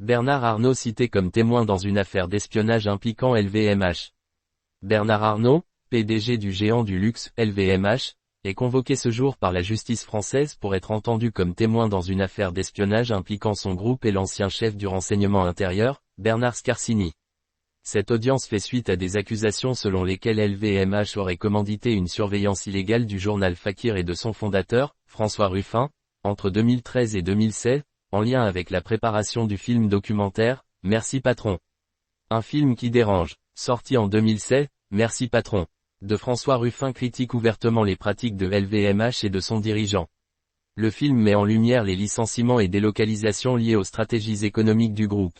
Bernard Arnault cité comme témoin dans une affaire d'espionnage impliquant LVMH. Bernard Arnault, PDG du géant du luxe LVMH, est convoqué ce jour par la justice française pour être entendu comme témoin dans une affaire d'espionnage impliquant son groupe et l'ancien chef du renseignement intérieur, Bernard Scarsini. Cette audience fait suite à des accusations selon lesquelles LVMH aurait commandité une surveillance illégale du journal Fakir et de son fondateur, François Ruffin, entre 2013 et 2016, en lien avec la préparation du film documentaire, Merci Patron. Un film qui dérange, sorti en 2016, Merci Patron, de François Ruffin critique ouvertement les pratiques de LVMH et de son dirigeant. Le film met en lumière les licenciements et délocalisations liés aux stratégies économiques du groupe.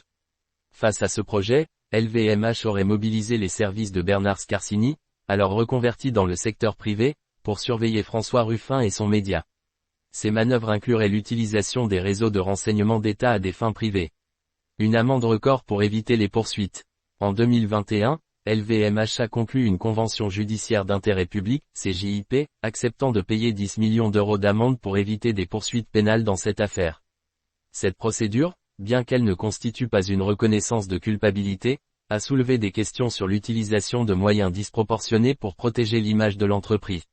Face à ce projet, LVMH aurait mobilisé les services de Bernard Scarsini, alors reconverti dans le secteur privé, pour surveiller François Ruffin et son média. Ces manœuvres incluraient l'utilisation des réseaux de renseignement d'État à des fins privées. Une amende record pour éviter les poursuites. En 2021, LVMH a conclu une convention judiciaire d'intérêt public, CJIP, acceptant de payer 10 millions d'euros d'amende pour éviter des poursuites pénales dans cette affaire. Cette procédure, bien qu'elle ne constitue pas une reconnaissance de culpabilité, a soulevé des questions sur l'utilisation de moyens disproportionnés pour protéger l'image de l'entreprise.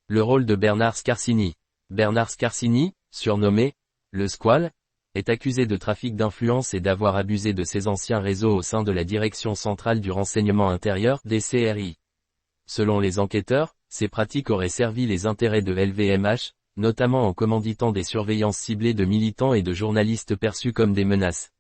Le rôle de Bernard Scarsini. Bernard Scarsini, surnommé le Squale, est accusé de trafic d'influence et d'avoir abusé de ses anciens réseaux au sein de la Direction centrale du renseignement intérieur, DCRI. Selon les enquêteurs, ces pratiques auraient servi les intérêts de LVMH, notamment en commanditant des surveillances ciblées de militants et de journalistes perçus comme des menaces.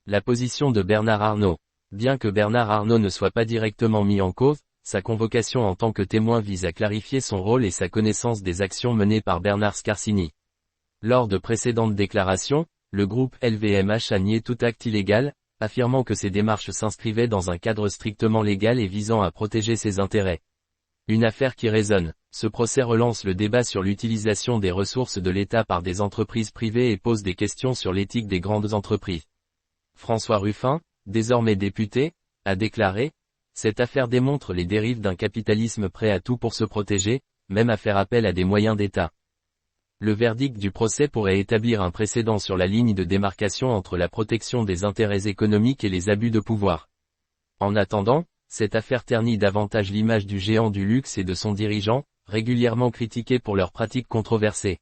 La position de Bernard Arnault. Bien que Bernard Arnault ne soit pas directement mis en cause, sa convocation en tant que témoin vise à clarifier son rôle et sa connaissance des actions menées par Bernard Scarsini. Lors de précédentes déclarations, le groupe LVMH a nié tout acte illégal, affirmant que ses démarches s'inscrivaient dans un cadre strictement légal et visant à protéger ses intérêts. Une affaire qui résonne. Ce procès relance le débat sur l'utilisation des ressources de l'État par des entreprises privées et pose des questions sur l'éthique des grandes entreprises. François Ruffin, désormais député, a déclaré: « Cette affaire démontre les dérives d'un capitalisme prêt à tout pour se protéger, même à faire appel à des moyens d'État. » Le verdict du procès pourrait établir un précédent sur la ligne de démarcation entre la protection des intérêts économiques et les abus de pouvoir. En attendant, cette affaire ternit davantage l'image du géant du luxe et de son dirigeant, régulièrement critiqués pour leurs pratiques controversées.